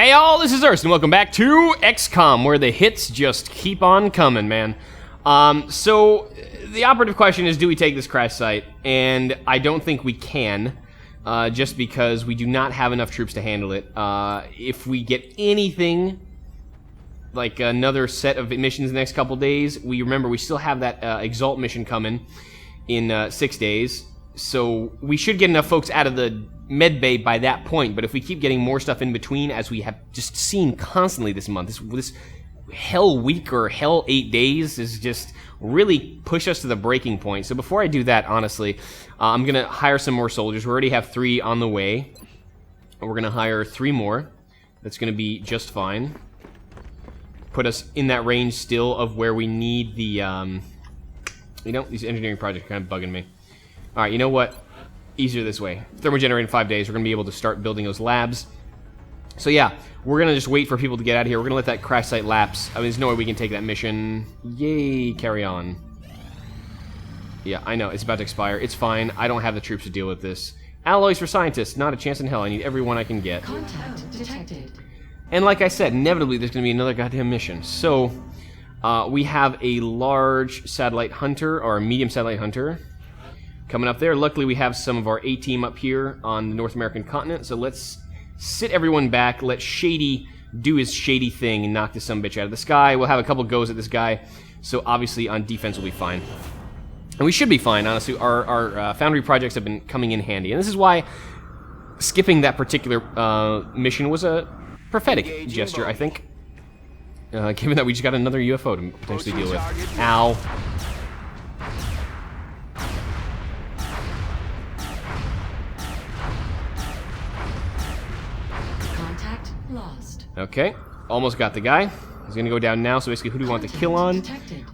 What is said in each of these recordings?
Hey all, this is Urs, and welcome back to XCOM, where the hits just keep on coming, man. So, the operative question is, do we take this crash site? And I don't think we can, just because we do not have enough troops to handle it. If we get anything, like another set of missions in the next couple days, remember, we still have that Exalt mission coming in 6 days, so we should get enough folks out of the med bay by that point. But if we keep getting more stuff in between, as we have just seen constantly this month, this hell week or hell 8 days is just really push us to the breaking point. So before I do that, honestly, I'm gonna hire some more soldiers. We already have 3 on the way, and we're gonna hire 3 more. That's gonna be just fine. Put us in that range still of where we need the you know, these engineering projects are kind of bugging me. All right, you know what? Easier this way. Thermogenerate in 5 days. We're going to be able to start building those labs. So yeah, we're going to just wait for people to get out of here. We're going to let that crash site lapse. I mean, there's no way we can take that mission. Yay, carry on. Yeah, I know. It's about to expire. It's fine. I don't have the troops to deal with this. Alloys for scientists. Not a chance in hell. I need everyone I can get. Contact detected. And like I said, inevitably there's going to be another goddamn mission. So, we have a large satellite hunter, or a medium satellite hunter, coming up there. Luckily, we have some of our A-team up here on the North American continent, so let's sit everyone back, let Shady do his shady thing and knock this sumbitch out of the sky. We'll have a couple goes at this guy, so obviously on defense we'll be fine. And we should be fine, honestly. Our Foundry projects have been coming in handy, and this is why skipping that particular mission was a prophetic gesture, I think. Given that we just got another UFO to potentially deal with. Ow. Contact lost. Okay, almost got the guy. He's gonna go down now, so basically who do we want the kill on?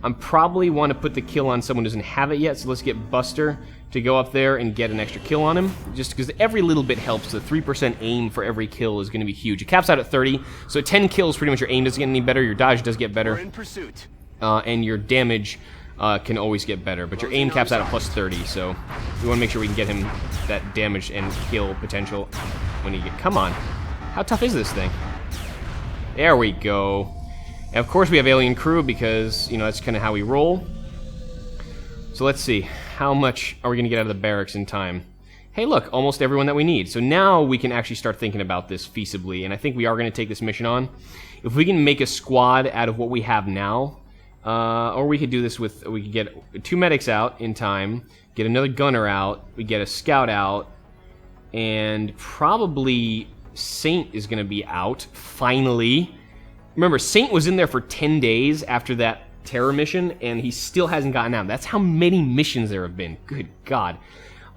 I'm probably want to put the kill on someone who doesn't have it yet, so let's get Buster to go up there and get an extra kill on him, just because every little bit helps. The 3% aim for every kill is going to be huge. It caps out at 30, so 10 kills, pretty much your aim doesn't get any better, your dodge does get better, in pursuit. And your damage can always get better, but your aim caps out at plus 30, so we want to make sure we can get him that damage and kill potential when he get... Come on. How tough is this thing? There we go. And of course we have alien crew because, you know, that's kind of how we roll. So let's see. How much are we going to get out of the barracks in time? Hey, look, almost everyone that we need. So now we can actually start thinking about this feasibly, and I think we are going to take this mission on. If we can make a squad out of what we have now, or we could do this with, we could get 2 medics out in time, get another gunner out, we get a scout out, and probably Saint is going to be out, finally. Remember, Saint was in there for 10 days after that terror mission, and he still hasn't gotten out. That's how many missions there have been. Good God.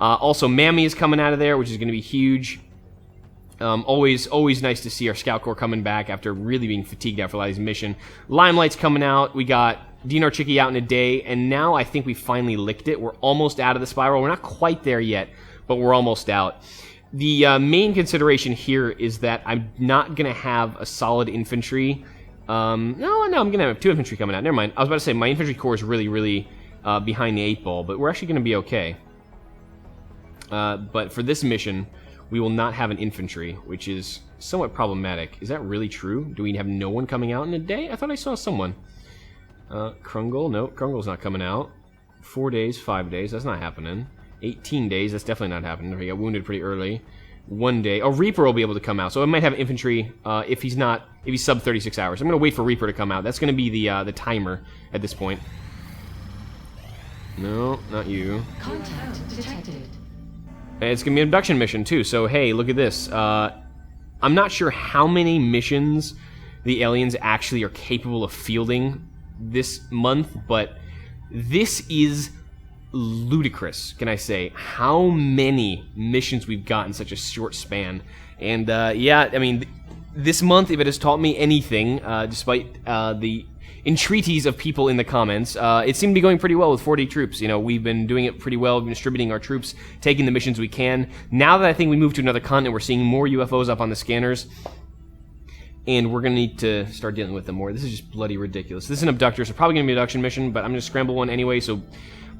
Also, Mammy is coming out of there, which is going to be huge. Always nice to see our Scout Corps coming back after really being fatigued after a lot of these missions. Limelight's coming out. We got Dinar Chicky out in a day, and now I think we finally licked it. We're almost out of the spiral. We're not quite there yet, but we're almost out. The main consideration here is that I'm not going to have a solid infantry. No, I'm going to have 2 infantry coming out. Never mind. I was about to say, my infantry corps is really behind the 8 ball, but we're actually going to be okay. But for this mission, we will not have an infantry, which is somewhat problematic. Is that really true? Do we have no one coming out in a day? I thought I saw someone. Krungle? No, Krungle's not coming out. 4 days, 5 days, that's not happening. 18 days, that's definitely not happening. He got wounded pretty early. 1 day. Oh, Reaper will be able to come out. So I might have infantry if he's sub 36 hours. I'm going to wait for Reaper to come out. That's going to be the timer at this point. No, not you. Contact detected. And it's going to be an abduction mission too. So hey, look at this. I'm not sure how many missions the aliens actually are capable of fielding this month, but this is ludicrous, can I say, how many missions we've got in such a short span. And yeah, I mean, this month, if it has taught me anything, despite the entreaties of people in the comments, it seemed to be going pretty well with 40 troops. You know, we've been doing it pretty well. We've been distributing our troops, taking the missions we can. Now that I think we move to another continent, we're seeing more UFOs up on the scanners, and we're going to need to start dealing with them more. This is just bloody ridiculous. This is an abductor, so probably going to be an abduction mission, but I'm going to scramble one anyway, so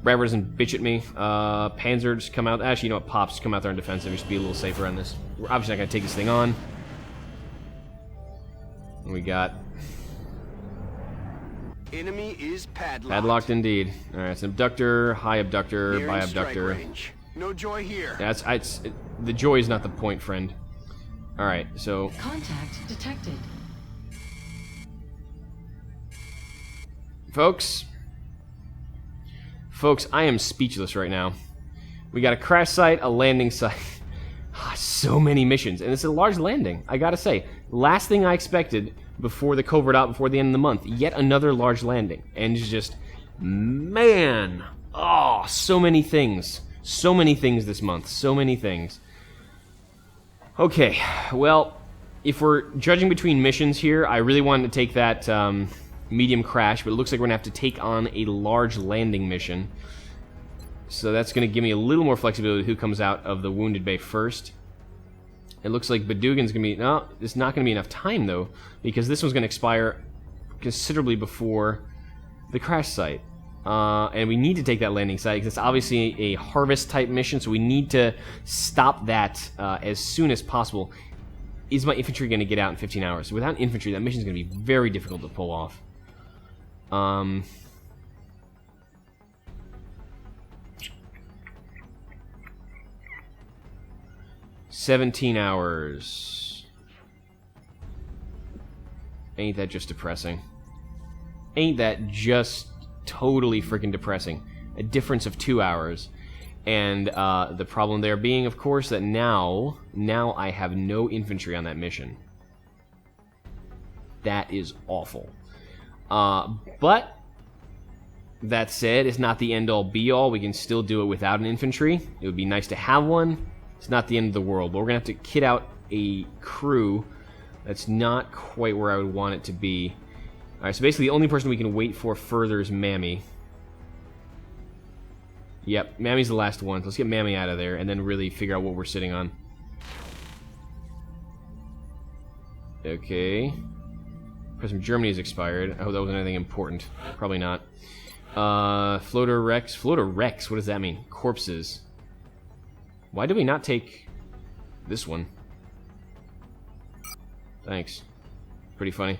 Bradford doesn't bitch at me. Panzers come out. Actually, you know what? Pops come out there on defensive. Just be a little safer on this. We're obviously not going to take this thing on. We got Enemy is padlocked. padlocked indeed. All right, it's an abductor, high abductor, Nearing by strike abductor. range. No joy here. The joy is not the point, friend. All right, so Contact detected. folks, I am speechless right now. We got a crash site, a landing site. So many missions, and it's a large landing, I gotta say. Last thing I expected before the covert out, before the end of the month, yet another large landing. And it's just, man, oh, so many things. So many things this month, so many things. Okay, well, if we're judging between missions here, I really wanted to take that medium crash, but it looks like we're gonna have to take on a large landing mission. So that's going to give me a little more flexibility who comes out of the wounded bay first. It looks like Badugan's going to be... No, it's not going to be enough time, though, because this one's going to expire considerably before the crash site. And we need to take that landing site, because it's obviously a harvest-type mission, so we need to stop that as soon as possible. Is my infantry going to get out in 15 hours? So without infantry, that mission's going to be very difficult to pull off. 17 hours. Ain't that just depressing? Ain't that just totally freaking depressing? A difference of 2 hours. And the problem there being, of course, that now I have no infantry on that mission. That is awful. But that said, it's not the end-all be-all. We can still do it without an infantry. It would be nice to have one. It's not the end of the world, but we're going to have to kit out a crew that's not quite where I would want it to be. Alright, so basically the only person we can wait for further is Mammy. Yep, Mammy's the last one. So let's get Mammy out of there and then really figure out what we're sitting on. Okay. President Germany has expired. I hope that wasn't anything important. Probably not. Floater Rex. Floater Rex, what does that mean? Corpses. Why did we not take this one? Thanks. Pretty funny.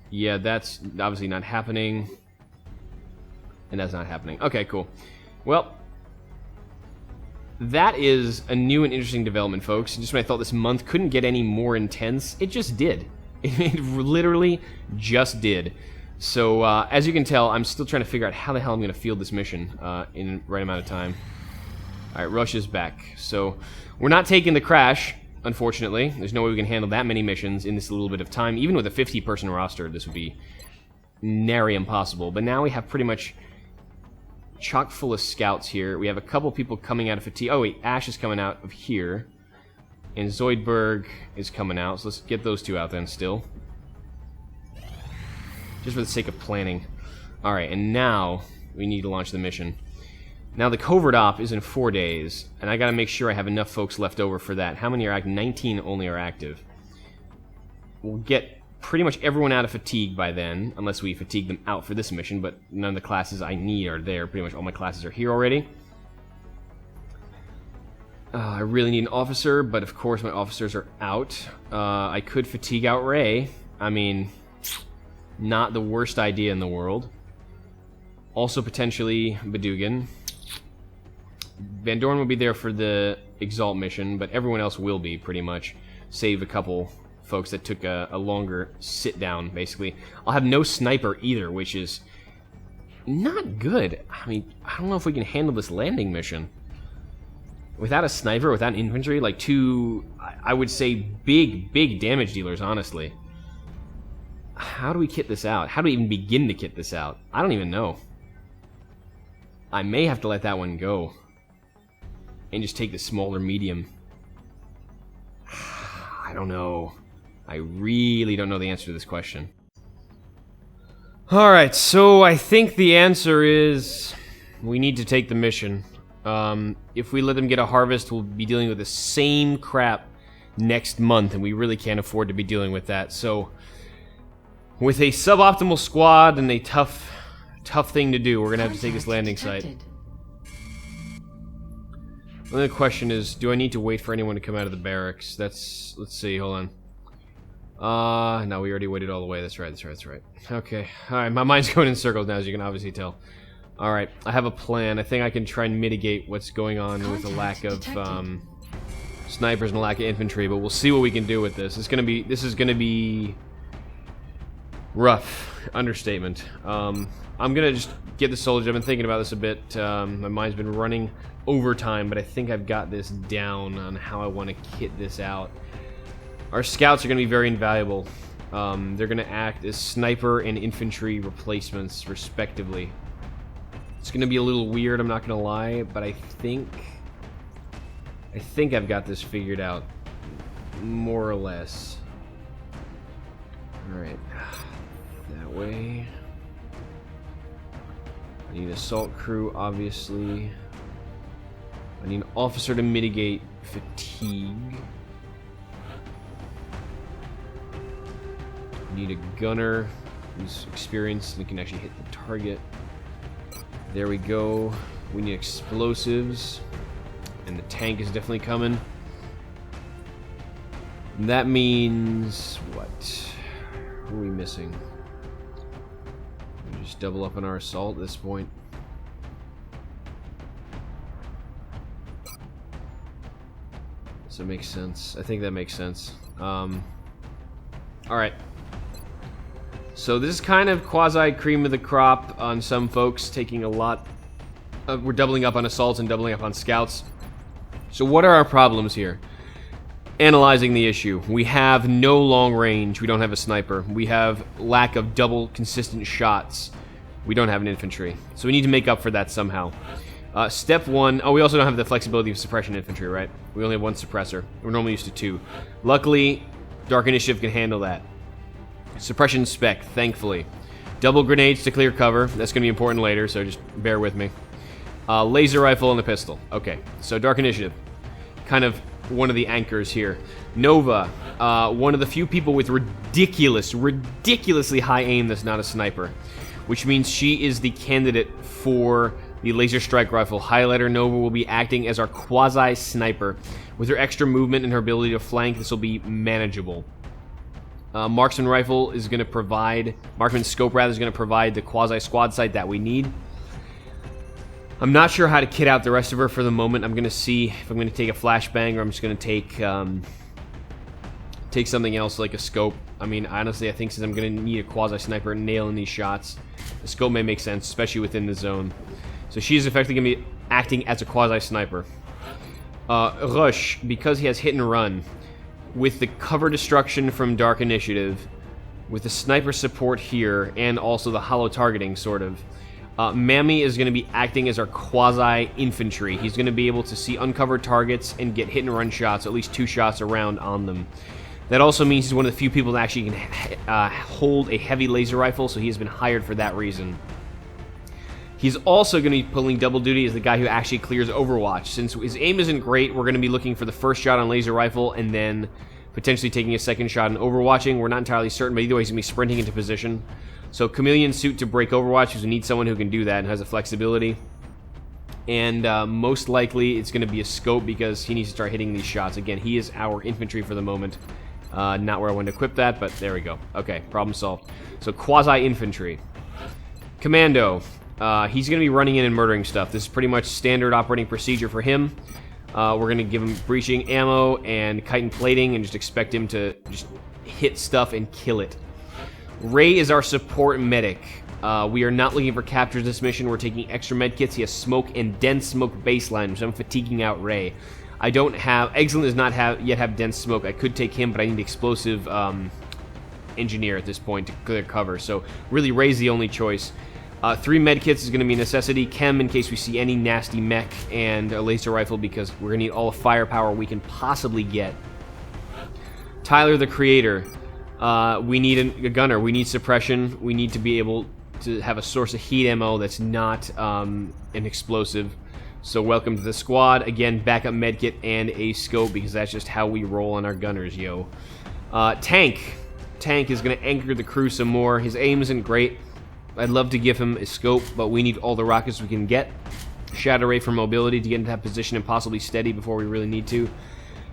Yeah, that's obviously not happening. And that's not happening. Okay, cool. Well, that is a new and interesting development, folks. Just when I thought this month couldn't get any more intense, it just did. It literally just did. So, as you can tell, I'm still trying to figure out how the hell I'm going to field this mission in the right amount of time. Alright, Russia's back. So, we're not taking the crash, unfortunately. There's no way we can handle that many missions in this little bit of time. Even with a 50-person roster, this would be nary impossible. But now we have pretty much chock full of scouts here. We have a couple people coming out of fatigue. Oh, wait, Ash is coming out of here. And Zoidberg is coming out. So let's get those two out then still. Just for the sake of planning. Alright, and now we need to launch the mission. Now, the covert op is in 4 days, and I gotta make sure I have enough folks left over for that. How many are active? 19 only are active. We'll get pretty much everyone out of fatigue by then, unless we fatigue them out for this mission, but none of the classes I need are there. Pretty much all my classes are here already. I really need an officer, but of course my officers are out. I could fatigue out Ray. I mean, not the worst idea in the world. Also potentially Badugan. Van Dorn will be there for the Exalt mission, but everyone else will be, pretty much. Save a couple folks that took a longer sit-down, basically. I'll have no sniper either, which is not good. I mean, I don't know if we can handle this landing mission. Without a sniper, without infantry, like two, I would say, big damage dealers, honestly. How do we kit this out? How do we even begin to kit this out? I don't even know. I may have to let that one go. And just take the smaller medium. I don't know. I really don't know the answer to this question. Alright, so I think the answer is we need to take the mission. If we let them get a harvest, we'll be dealing with the same crap next month, and we really can't afford to be dealing with that. So, with a suboptimal squad and a tough thing to do, we're gonna have to take this landing site. The question is, do I need to wait for anyone to come out of the barracks? Let's see, hold on. No, we already waited all the way. That's right, that's right, that's right. Okay, alright, my mind's going in circles now, as you can obviously tell. Alright, I have a plan. I think I can try and mitigate what's going on with the lack of, snipers and the lack of infantry, but we'll see what we can do with this. This is gonna be rough. Understatement. I'm gonna just get the soldiers. I've been thinking about this a bit. My mind's been running overtime, but I think I've got this down on how I want to kit this out. Our scouts are going to be very invaluable. They're going to act as sniper and infantry replacements, respectively. It's going to be a little weird, I'm not going to lie, but I think I've got this figured out, more or less. Alright, that way. I need an assault crew, obviously. I need an officer to mitigate fatigue. I need a gunner who's experienced and can actually hit the target. There we go. We need explosives. And the tank is definitely coming. And that means what? Who are we missing? We just double up on our assault at this point. Does that make sense? I think that makes sense. Alright. So this is kind of quasi cream of the crop on some folks, taking a lot of, we're doubling up on assaults and doubling up on scouts. So what are our problems here? Analyzing the issue. We have no long range. We don't have a sniper. We have lack of double consistent shots. We don't have an infantry. So we need to make up for that somehow. Step one, we also don't have the flexibility of suppression infantry, right? We only have one suppressor. We're normally used to two. Luckily, Dark Initiative can handle that. Suppression spec, thankfully. Double grenades to clear cover. That's going to be important later, so just bear with me. Laser rifle and a pistol. Okay, so Dark Initiative. Kind of one of the anchors here. Nova, one of the few people with ridiculously high aim that's not a sniper. Which means she is the candidate for the laser strike rifle. Highlighter Nova will be acting as our quasi-sniper. With her extra movement and her ability to flank, this will be manageable. Marksman rifle is going to provide, Marksman scope rather, is going to provide the quasi-squad sight that we need. I'm not sure how to kit out the rest of her for the moment. I'm going to see if I'm going to take a flashbang or I'm just going to take something else like a scope. I mean, honestly, I think since I'm going to need a quasi-sniper nailing these shots, the scope may make sense, especially within the zone. So she's effectively going to be acting as a quasi-sniper. Rush, because he has hit and run, with the cover destruction from Dark Initiative, with the sniper support here, and also the hollow targeting, sort of, Mammy is going to be acting as our quasi-infantry. He's going to be able to see uncovered targets and get hit-and-run shots, at least 2 shots around on them. That also means he's one of the few people that actually can hold a heavy laser rifle, so he has been hired for that reason. He's also going to be pulling double duty as the guy who actually clears Overwatch. Since his aim isn't great, we're going to be looking for the first shot on laser rifle and then potentially taking a second shot on Overwatching. We're not entirely certain, but either way he's going to be sprinting into position. So Chameleon suit to break Overwatch, because we need someone who can do that and has the flexibility. And most likely it's going to be a scope because he needs to start hitting these shots. Again, he is our infantry for the moment. Not where I wanted to equip that, but there we go. Okay, problem solved. So quasi-infantry. Commando. He's going to be running in and murdering stuff. This is pretty much standard operating procedure for him. We're going to give him breaching ammo and chitin plating and just expect him to just hit stuff and kill it. Ray is our support medic. We are not looking for captures this mission. We're taking extra medkits. He has smoke and dense smoke baseline, so I'm fatiguing out Ray. I don't have... Excellent does not yet have dense smoke. I could take him, but I need explosive engineer at this point to clear cover. So really, Ray's the only choice. 3 medkits is going to be a necessity. Chem in case we see any nasty mech, and a laser rifle because we're going to need all the firepower we can possibly get. Tyler the Creator. We need a gunner. We need suppression. We need to be able to have a source of heat ammo that's not an explosive. So welcome to the squad. Again, backup medkit and a scope because that's just how we roll on our gunners, yo. Tank. Tank is going to anchor the crew some more. His aim isn't great. I'd love to give him a scope, but we need all the rockets we can get. Shadow Ray for mobility to get into that position and possibly steady before we really need to.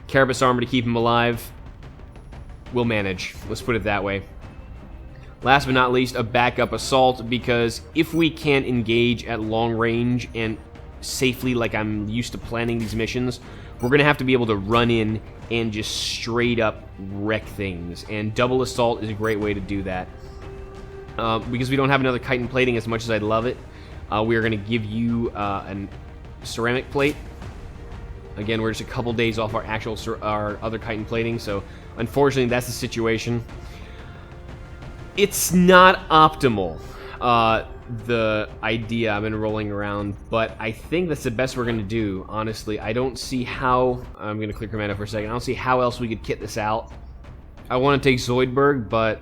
Carapace armor to keep him alive. we'll manage. Let's put it that way. Last but not least, a backup assault, because if we can't engage at long range and safely like I'm used to planning these missions, we're going to have to be able to run in and just straight up wreck things. And double assault is a great way to do that. Because we don't have another chitin plating as much as I'd love it, we are going to give you a ceramic plate. Again, we're just a couple days off our other chitin plating, so unfortunately that's the situation. It's not optimal, the idea I've been rolling around, but I think that's the best we're going to do, honestly. I don't see how... I'm going to clear commando for a second. I don't see how else we could kit this out. I want to take Zoidberg, but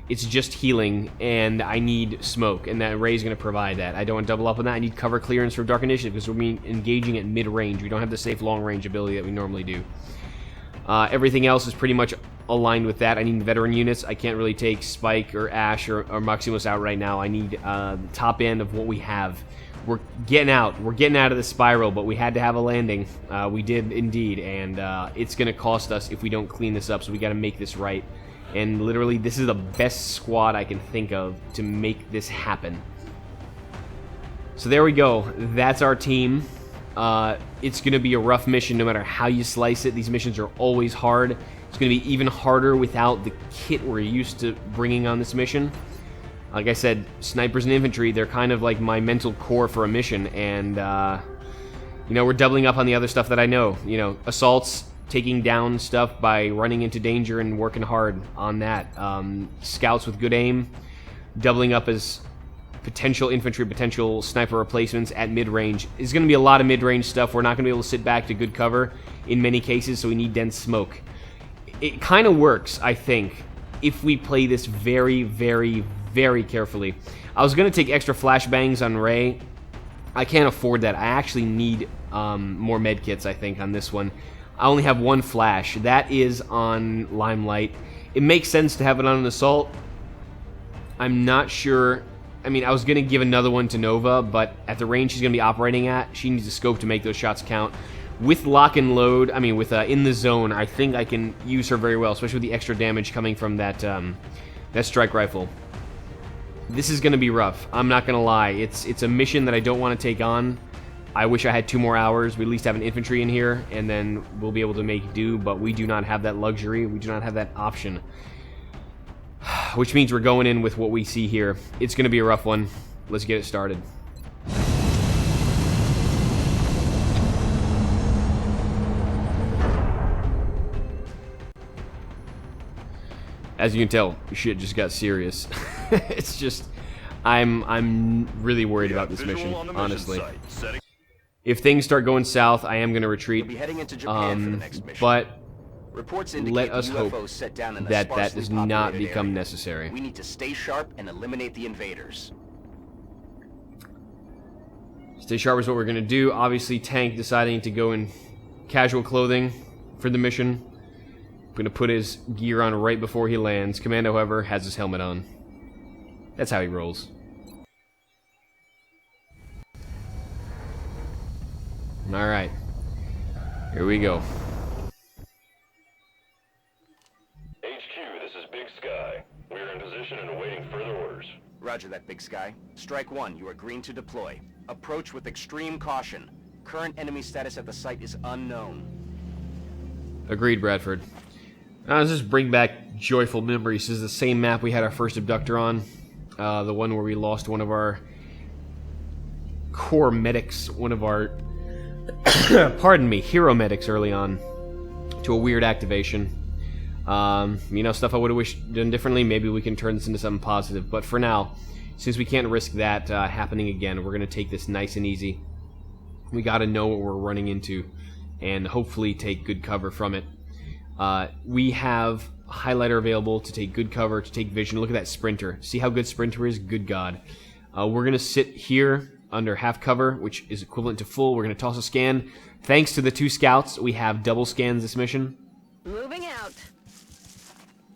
it's just healing, and I need smoke, and that Ray's going to provide that. I don't want to double up on that. I need cover clearance for Dark Initiative, because we're engaging at mid-range. We don't have the safe long-range ability that we normally do. Everything else is pretty much aligned with that. I need veteran units. I can't really take Spike or Ash or Maximus out right now. I need the top end of what we have. We're getting out. We're getting out of the spiral, but we had to have a landing. We did indeed, and it's going to cost us if we don't clean this up, so we got to make this right. And literally, this is the best squad I can think of to make this happen. So there we go. That's our team. It's going to be a rough mission no matter how you slice it. These missions are always hard. It's going to be even harder without the kit we're used to bringing on this mission. Like I said, snipers and infantry, they're kind of like my mental core for a mission. And, you know, we're doubling up on the other stuff that I know. You know, assaults, taking down stuff by running into danger and working hard on that. Scouts with good aim, doubling up as potential infantry, potential sniper replacements at mid-range. There's going to be a lot of mid-range stuff. We're not going to be able to sit back to good cover in many cases, so we need dense smoke. It kind of works, I think, if we play this very, very, very carefully. I was going to take extra flashbangs on Ray. I can't afford that. I actually need more medkits, I think, on this one. I only have one flash. That is on Limelight. It makes sense to have it on an assault. I'm not sure. I mean, I was going to give another one to Nova, but at the range she's going to be operating at, she needs a scope to make those shots count. With lock and load, I mean, with in the zone, I think I can use her very well, especially with the extra damage coming from that that strike rifle. This is going to be rough. I'm not going to lie. It's a mission that I don't want to take on. I wish I had 2 more hours. We at least have an infantry in here, and then we'll be able to make do, but we do not have that luxury. We do not have that option. Which means we're going in with what we see here. It's going to be a rough one. Let's get it started. As you can tell, shit just got serious. It's just, I'm really worried about this mission, honestly. If things start going south, I am going to retreat. We'll be heading into Japan for the next mission. But reports indicate let us hope UFOs set down in the that sparsely does not populated become area. necessary. We need to stay sharp and eliminate the invaders. Stay sharp is what we're going to do. Obviously, Tank deciding to go in casual clothing for the mission. I'm going to put his gear on right before he lands. Commando, however, has his helmet on. That's how he rolls. Alright. Here we go. HQ, this is Big Sky. We are in position and awaiting further orders. Roger that, Big Sky. Strike 1, you are green to deploy. Approach with extreme caution. Current enemy status at the site is unknown. Agreed, Bradford. Now, let's just bring back joyful memories. This is the same map we had our first Abductor on. The one where we lost one of our core medics, one of our, pardon me, hero medics early on, to a weird activation. You know, stuff I would have wished done differently. Maybe we can turn this into something positive. But for now, since we can't risk that happening again, we're going to take this nice and easy. We got to know what we're running into and hopefully take good cover from it. We have a highlighter available to take good cover, to take vision. Look at that Sprinter. See how good Sprinter is? Good God. We're going to sit here under half cover, which is equivalent to full. We're going to toss a scan. Thanks to the 2 scouts, we have double scans this mission. Moving out.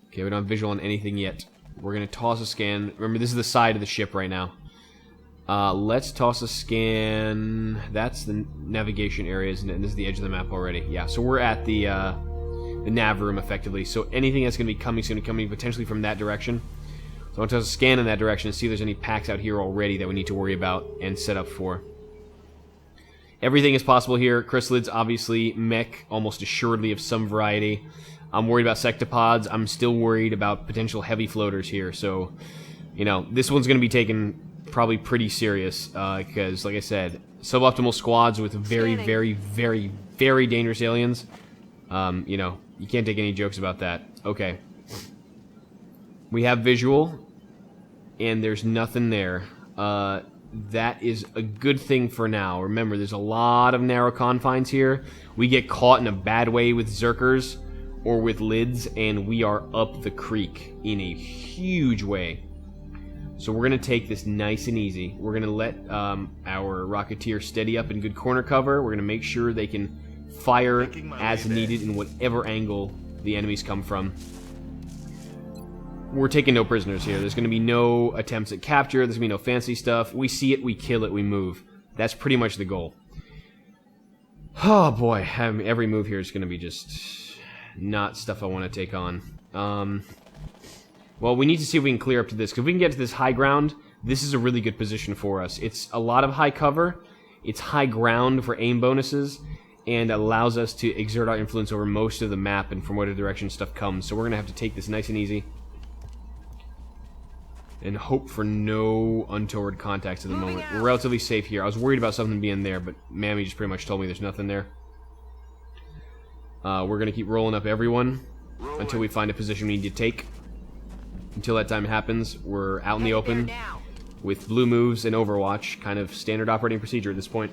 Okay, we don't have visual on anything yet. We're going to toss a scan. Remember, this is the side of the ship right now. Let's toss a scan. That's the navigation area, isn't it? And this is the edge of the map already. Yeah, so we're at the the nav room effectively. So anything that's going to be coming is going to be coming potentially from that direction. So I want to scan in that direction and see if there's any packs out here already that we need to worry about and set up for. Everything is possible here. Chrysalids, obviously. Mech, almost assuredly of some variety. I'm worried about sectopods. I'm still worried about potential heavy floaters here. So, you know, this one's going to be taken probably pretty serious. Because, like I said, suboptimal squads with very, very, very, very dangerous aliens. You know, you can't take any jokes about that. Okay. We have visual. And there's nothing there. That is a good thing for now. Remember, there's a lot of narrow confines here. We get caught in a bad way with Zerkers or with lids, and we are up the creek in a huge way. So we're going to take this nice and easy. We're going to let our Rocketeer steady up in good corner cover. We're going to make sure they can fire as needed in whatever angle the enemies come from. We're taking no prisoners here. There's going to be no attempts at capture. There's going to be no fancy stuff. We see it, we kill it, we move. That's pretty much the goal. Oh boy, every move here is going to be just not stuff I want to take on. Well, we need to see if we can clear up to this. Because if we can get to this high ground, this is a really good position for us. It's a lot of high cover. It's high ground for aim bonuses. And allows us to exert our influence over most of the map and from whatever direction stuff comes. So we're going to have to take this nice and easy. And hope for no untoward contacts at the moment. We're relatively safe here. I was worried about something being there, but Mammy just pretty much told me there's nothing there. We're going to keep rolling up everyone until we find a position we need to take. Until that time happens, we're out in the open with blue moves and Overwatch. Kind of standard operating procedure at this point.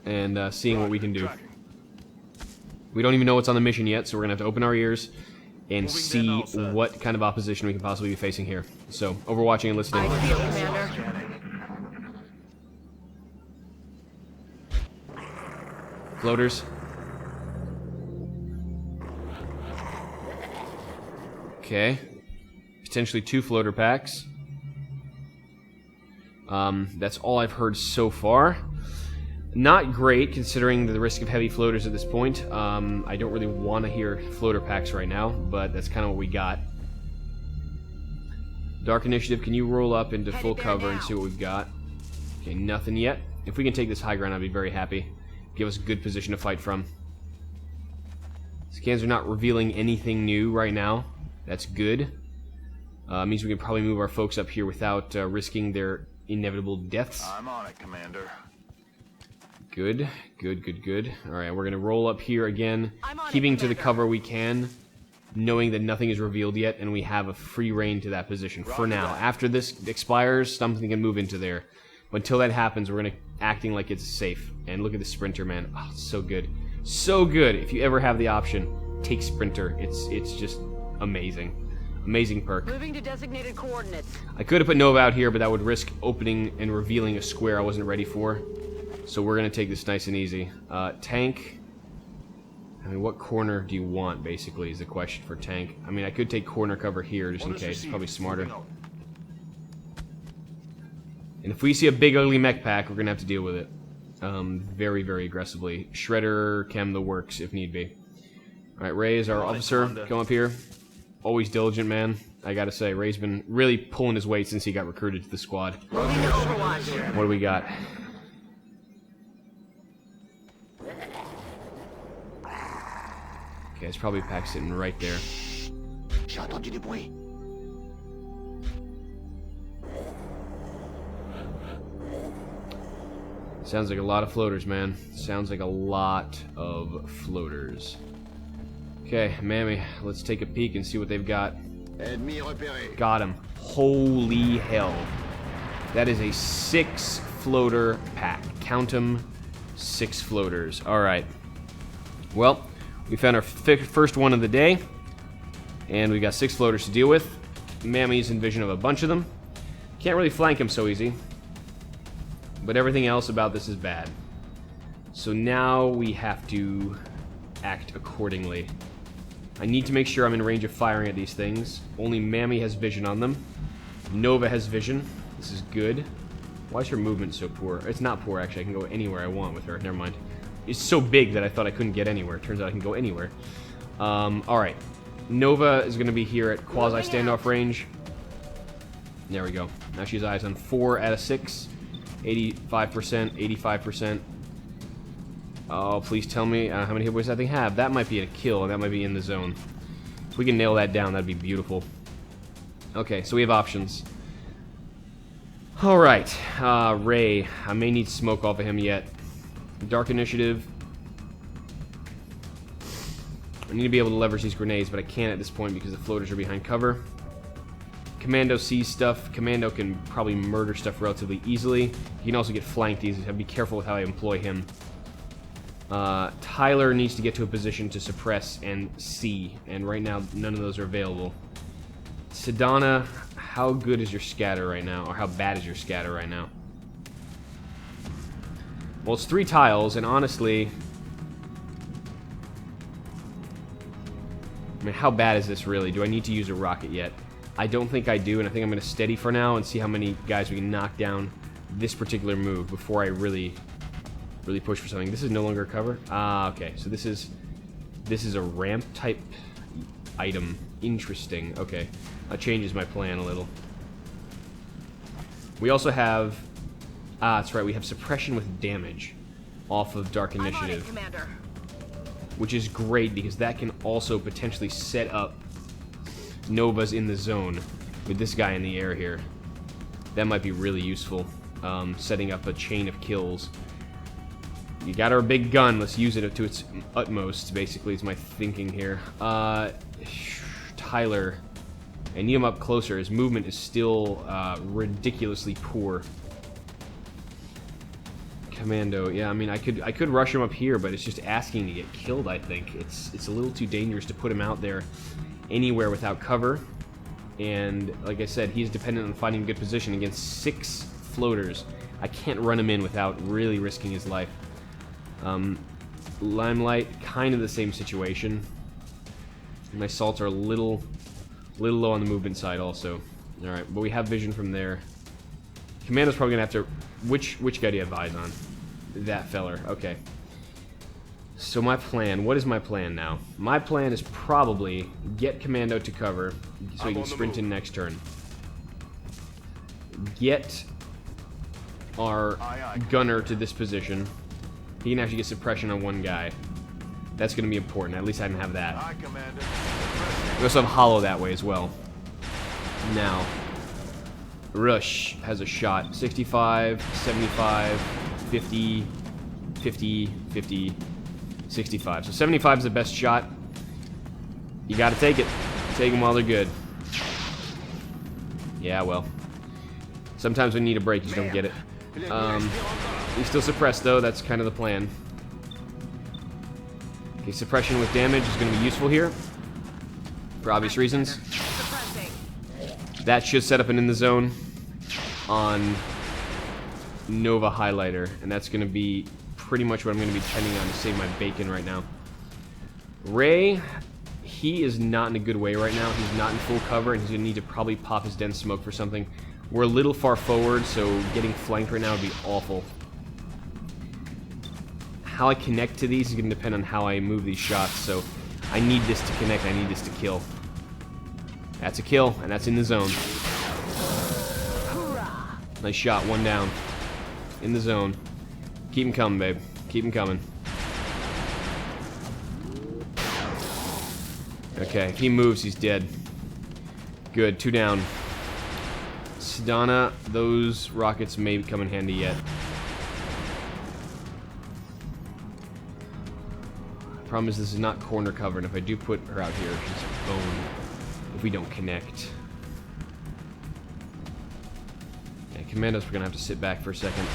And seeing what we can do. We don't even know what's on the mission yet, so we're going to have to open our ears and see what kind of opposition we can possibly be facing here. So, overwatching and listening. I feel, Commander. Floaters. Okay. Potentially 2 floater packs. That's all I've heard so far. Not great, considering the risk of heavy floaters at this point. I don't really want to hear floater packs right now, but that's kind of what we got. Dark Initiative, can you roll up into full cover and see what we've got? Okay, nothing yet. If we can take this high ground, I'd be very happy. Give us a good position to fight from. Scans are not revealing anything new right now. That's good. Means we can probably move our folks up here without risking their inevitable deaths. I'm on it, Commander. Good, good, good, good. Alright, we're going to roll up here again, keeping to the cover we can, knowing that nothing is revealed yet, and we have a free reign to that position for now. After this expires, something can move into there. But until that happens, we're going to acting like it's safe. And look at the Sprinter, man. Oh, it's so good. So good. If you ever have the option, take Sprinter. It's just amazing. Amazing perk. Moving to designated coordinates. I could have put Nova out here, but that would risk opening and revealing a square I wasn't ready for. So we're going to take this nice and easy. Tank. I mean, what corner do you want, basically, is the question for tank. I mean, I could take corner cover here, just in case. It's probably smarter. And if we see a big, ugly mech pack, we're going to have to deal with it. Very, very aggressively. Shredder, chem the works, if need be. Alright, Ray is our officer. Come up here. Always diligent, man. I gotta say, Ray's been really pulling his weight since he got recruited to the squad. Moving to Overwatch. What do we got? Okay, it's probably a pack sitting right there. J'ai entendu des bruits. Sounds like a lot of floaters, man. Sounds like a lot of floaters. Okay, Mammy, let's take a peek and see what they've got. Ennemi repéré. Got him. Holy hell. That is a 6 floater pack. Count them, 6 floaters. Alright. Well, we found our first one of the day. And we got 6 floaters to deal with. Mammy's in vision of a bunch of them. Can't really flank him so easy. But everything else about this is bad. So now we have to act accordingly. I need to make sure I'm in range of firing at these things. Only Mammy has vision on them. Nova has vision. This is good. Why is her movement so poor? It's not poor, actually. I can go anywhere I want with her. Never mind. It's so big that I thought I couldn't get anywhere. Turns out I can go anywhere. Alright. Nova is going to be here at quasi-standoff range. There we go. Now she's eyes on 4 out of 6. 85%, 85%. Oh, please tell me how many hit points that thing have. That might be a kill, and that might be in the zone. If we can nail that down, that'd be beautiful. Okay, so we have options. Alright, Ray. I may need smoke off of him yet. Dark Initiative. I need to be able to leverage these grenades, but I can't at this point because the floaters are behind cover. Commando sees stuff. Commando can probably murder stuff relatively easily. He can also get flanked easily, so be careful with how I employ him. Tyler needs to get to a position to suppress and see, and right now none of those are available. Sedana, how good is your scatter right now, or how bad is your scatter right now? Well, it's 3 tiles, and honestly, I mean, how bad is this really? Do I need to use a rocket yet? I don't think I do, and I think I'm going to steady for now and see how many guys we can knock down this particular move before I really push for something. This is no longer cover? Ah, okay. So this is a ramp type item. Interesting. Okay. That changes my plan a little. We also have... Ah, that's right. We have suppression with damage off of Dark Initiative. I'm on it, Commander. Which is great because that can also potentially set up Novas in the zone with this guy in the air here. That might be really useful. Setting up a chain of kills. You got our big gun. Let's use it to its utmost, basically, is my thinking here. Tyler. I need him up closer. His movement is still ridiculously poor. Commando. Yeah, I mean, I could rush him up here, but it's just asking to get killed, I think. It's a little too dangerous to put him out there anywhere without cover. And, like I said, he's dependent on finding a good position against 6 floaters. I can't run him in without really risking his life. Limelight, kind of the same situation. My salts are a little low on the movement side also. Alright, but we have vision from there. Commando's probably gonna have to... Which guy do you have eyes on? That feller, okay. So my plan, what is my plan now? My plan is probably get Commando to cover so he can sprint in next turn. Get our gunner to this position. He can actually get suppression on one guy. That's going to be important. At least I can have that. We also have Hollow that way as well. Now, Rush has a shot. 65, 75, 50, 50, 50, 65. So 75 is the best shot. You got to take it. Take them while they're good. Yeah, well. Sometimes when you need a break, you just don't get it. He's still suppressed, though. That's kind of the plan. Okay, suppression with damage is going to be useful here. For obvious reasons. That should set up an in the zone on Nova Highlighter. And that's going to be pretty much what I'm going to be depending on to save my bacon right now. Ray, he is not in a good way right now. He's not in full cover, and he's going to need to probably pop his dense smoke for something. We're a little far forward, so getting flanked right now would be awful. How I connect to these is going to depend on how I move these shots, so I need this to connect, I need this to kill. That's a kill, and that's in the zone. Nice shot, one down. In the zone. Keep him coming, babe. Keep him coming. Okay, if he moves, he's dead. Good, 2 down. Sedana, those rockets may come in handy yet. Problem is this is not corner cover, and if I do put her out here, she's boned if we don't connect. Yeah, Commandos, we're gonna have to sit back for a second.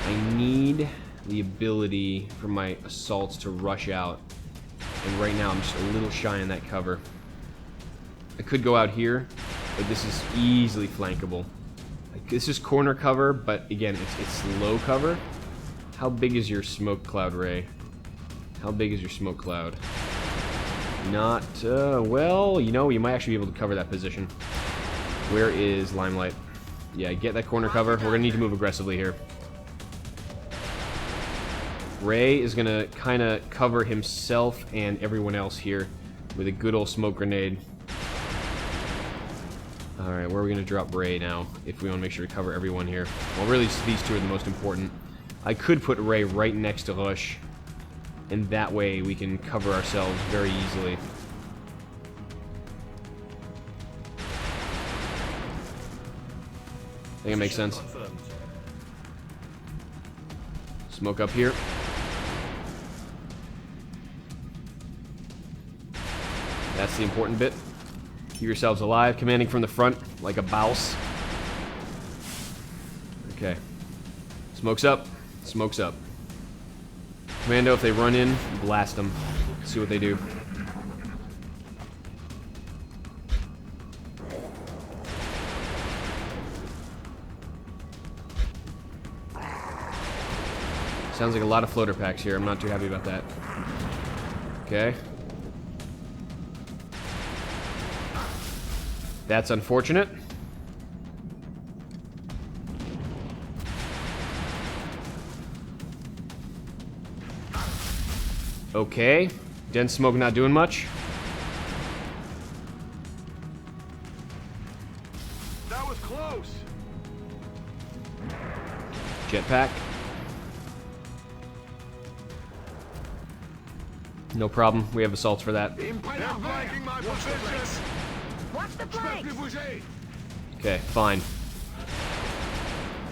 I need the ability for my assaults to rush out, and right now I'm just a little shy on that cover. I could go out here, but this is easily flankable. This is corner cover, but again, it's low cover. How big is your smoke cloud, Ray? How big is your smoke cloud? Not, well, you know, you might actually be able to cover that position. Where is Limelight? Yeah, get that corner cover. We're gonna need to move aggressively here. Ray is gonna kind of cover himself and everyone else here with a good old smoke grenade. Alright, where are we going to drop Ray now, if we want to make sure to cover everyone here? Well, really, these two are the most important. I could put Ray right next to Rush, and that way we can cover ourselves very easily. I think it makes sense. Smoke up here. That's the important bit. Keep yourselves alive, commanding from the front like a bouse. Okay. Smoke's up. Smoke's up. Commando, if they run in, blast them. See what they do. Sounds like a lot of floater packs here. I'm not too happy about that. Okay. That's unfortunate. Okay. Dense smoke not doing much. That was close. Jetpack. No problem. We have assaults for that. They're flanking my position. Watch the flanks! Okay, fine.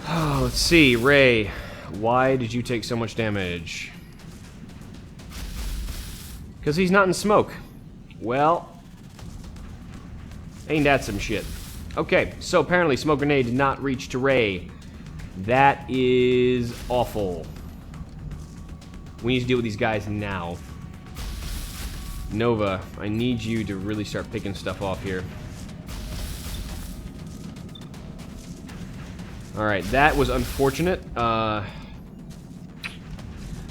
Oh, let's see. Ray, why did you take so much damage? Because he's not in smoke. Well, ain't that some shit. Okay, so apparently smoke grenade did not reach to Ray. That is awful. We need to deal with these guys now. Nova, I need you to really start picking stuff off here. Alright, that was unfortunate.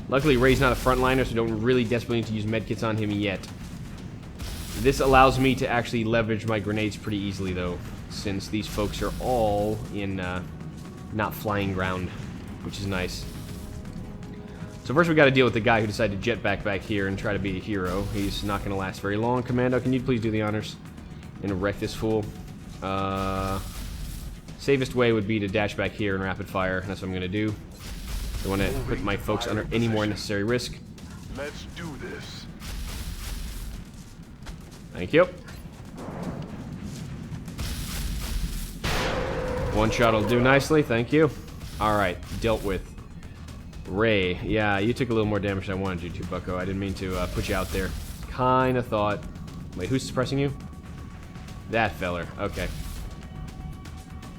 Luckily, Ray's not a frontliner, so don't really desperately need to use medkits on him yet. This allows me to actually leverage my grenades pretty easily, though, since these folks are all in not flying ground, which is nice. So first we got to deal with the guy who decided to jetpack back here and try to be a hero. He's not going to last very long. Commando, can you please do the honors and wreck this fool? Safest way would be to dash back here and rapid fire. That's what I'm going to do. I don't want to put my folks under any more unnecessary risk. Let's do this. Thank you. One shot will do nicely. Thank you. Alright, dealt with. Ray, yeah, you took a little more damage than I wanted you to, bucko. I didn't mean to put you out there. Kinda thought... Wait, who's suppressing you? That feller. Okay.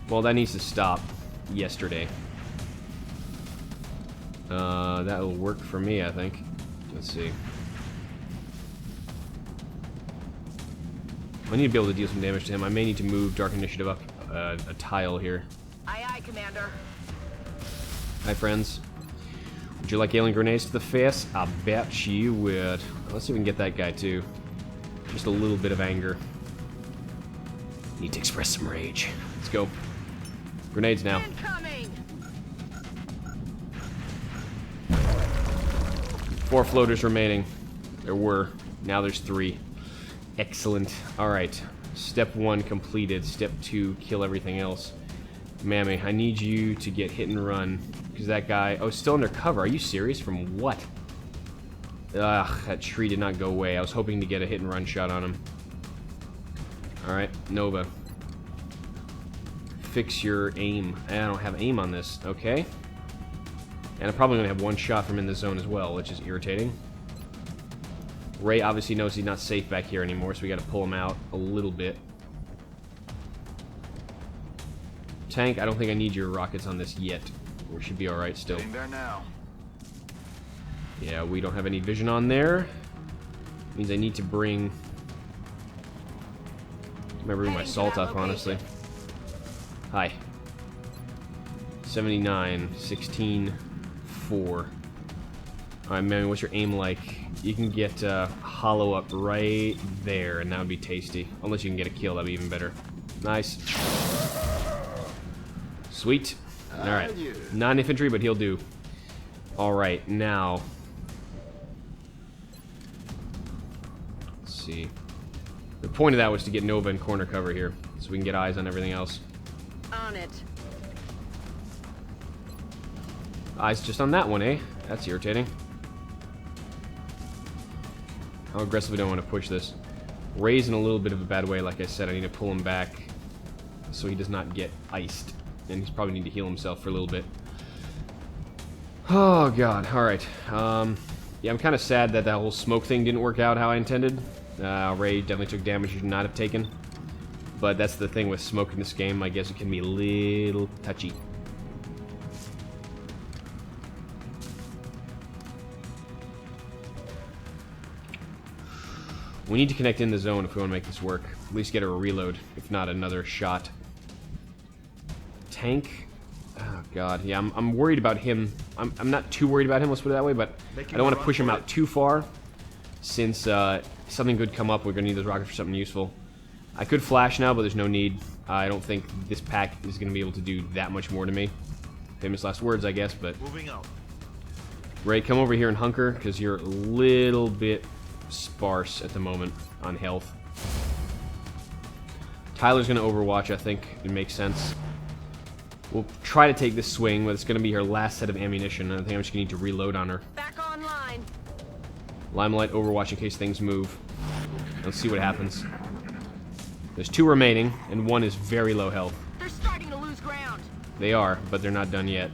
Well, that needs to stop. Yesterday. That'll work for me, I think. Let's see. I need to be able to deal some damage to him. I may need to move Dark Initiative up a tile here. Aye, aye, Commander. Hi, friends. Would you like alien grenades to the face? I bet you would. Let's see if we can get that guy, too. Just a little bit of anger. Need to express some rage. Let's go. Grenades now. Incoming! 4 floaters remaining. There were. Now there's 3. Excellent. Alright. Step 1 completed. Step 2, kill everything else. Mammy, I need you to get hit and run. Because that guy... Oh, still under cover. Are you serious? From what? Ugh, that tree did not go away. I was hoping to get a hit and run shot on him. Alright, Nova. Fix your aim. I don't have aim on this. Okay. And I'm probably going to have one shot from in the zone as well, which is irritating. Ray obviously knows he's not safe back here anymore, so we got to pull him out a little bit. Tank, I don't think I need your rockets on this yet. We should be alright still. Getting there now. Yeah, we don't have any vision on there. Means I need to bring... I might bring my salt up, honestly. Hi. 79, 16, 4. Alright, man, what's your aim like? You can get hollow up right there, and that would be tasty. Unless you can get a kill, that'd be even better. Nice. Sweet. Alright. Non-infantry, but he'll do. Alright, now... Let's see. point of that was to get Nova in corner cover here, so we can get eyes on everything else. On it. Eyes just on that one, eh? That's irritating. How aggressively do I want to push this? Ray's in a little bit of a bad way, like I said. I need to pull him back so he does not get iced. And he's probably need to heal himself for a little bit. Oh, God. Alright. Yeah, I'm kind of sad that whole smoke thing didn't work out how I intended. Ray definitely took damage he should not have taken. But that's the thing with smoke in this game. I guess it can be a little touchy. We need to connect in the zone if we want to make this work. At least get a reload, if not another shot. Tank? Oh, God. Yeah, I'm worried about him. I'm not too worried about him, let's put it that way, but I don't want to push him out too far, since something could come up. We're going to need those rockets for something useful. I could flash now, but there's no need. I don't think this pack is going to be able to do that much more to me. Famous last words, I guess, but... Moving out. Ray, come over here and hunker, because you're a little bit sparse at the moment on health. Tyler's going to overwatch, I think. It makes sense. We'll try to take this swing, but it's going to be her last set of ammunition, and I think I'm just going to need to reload on her. Back online. Limelight overwatch in case things move. Let's see what happens. There's 2 remaining, and 1 is very low health. They're starting to lose ground. They are, but they're not done yet.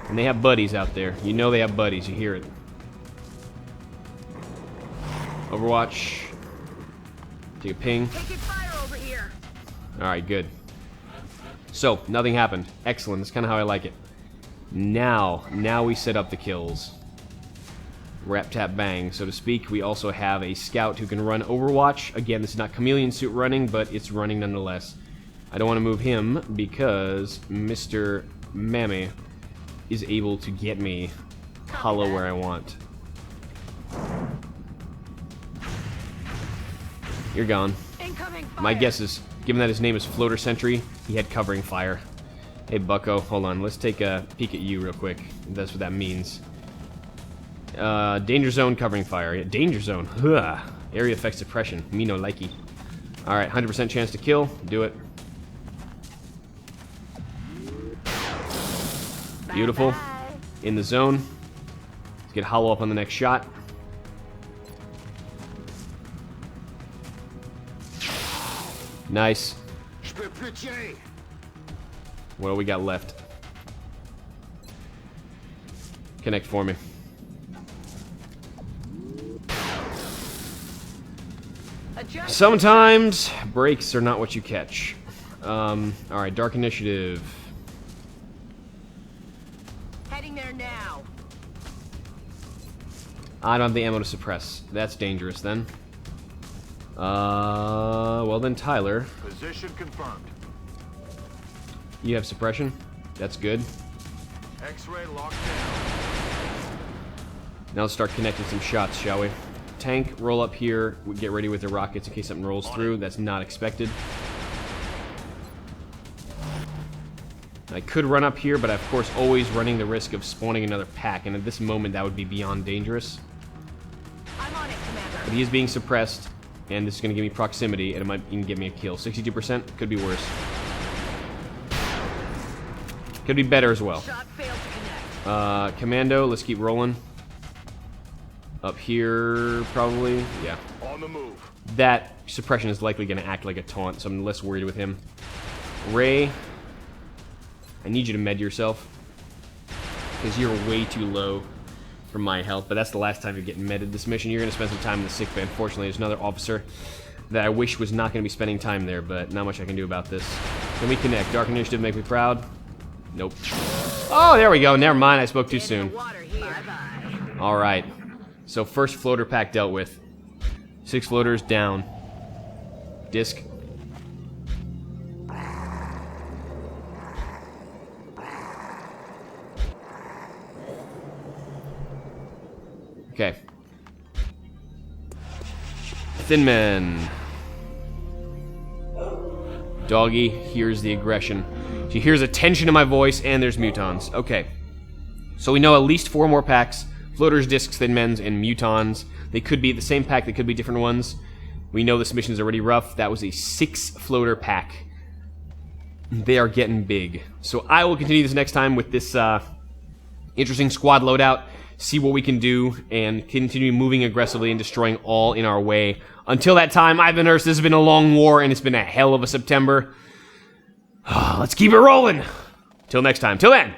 And they have buddies out there. You know they have buddies, you hear it. Overwatch. Take a ping. Taking fire over here. Alright, good. So, nothing happened. Excellent, that's kind of how I like it. Now we set up the kills. Rap, tap, bang, so to speak. We also have a scout who can run Overwatch. Again, this is not chameleon suit running, but it's running nonetheless. I don't want to move him because Mr. Mammy is able to get me hollow where I want. You're gone. Incoming fire. My guess is, given that his name is Floater Sentry, he had covering fire. Hey, bucko, hold on. Let's take a peek at you real quick. That's what that means. Danger zone covering fire. Yeah, danger zone. Ugh. Area effect suppression. Me no likey. Alright, 100% chance to kill. Do it. Beautiful. Bye-bye. In the zone. Let's get hollow up on the next shot. Nice. What do we got left? Connect for me. Adjust. Sometimes breaks are not what you catch. Alright, Dark Initiative. Heading there now. I don't have the ammo to suppress. That's dangerous then. Well then, Tyler. Position confirmed. You have suppression. That's good. X-ray locked down. Now let's start connecting some shots, shall we? Tank, roll up here. We get ready with the rockets in case something rolls through. That's not expected. I could run up here, but of course always running the risk of spawning another pack, and at this moment that would be beyond dangerous. I'm on it, Commander. But he is being suppressed, and this is going to give me proximity, and it might even get me a kill. 62%, could be worse. Could be better as well. Shot failed to connect. Commando, let's keep rolling. Up here, probably. Yeah. On the move. That suppression is likely going to act like a taunt, so I'm less worried with him. Ray, I need you to med yourself, because you're way too low for my health, but that's the last time you're getting medded this mission. You're going to spend some time in the sick bay. Unfortunately, there's another officer that I wish was not going to be spending time there, but not much I can do about this. Can we connect? Dark Initiative make me proud? Nope. Oh, there we go. Never mind, I spoke too soon. Water here. Bye-bye. Alright. So first floater pack dealt with. 6 floaters down. Disc. Okay. Thin Men. Doggy hears the aggression. She hears a tension in my voice, and there's mutons. Okay. So we know at least 4 more packs. Floaters, discs, Thin Men's, and mutons. They could be the same pack, they could be different ones. We know this mission is already rough. That was a 6-floater pack. They are getting big. So I will continue this next time with this interesting squad loadout, see what we can do, and continue moving aggressively and destroying all in our way. Until that time, I've been Urs. This has been a long war, and it's been a hell of a September. Let's keep it rolling. Till next time. Till then.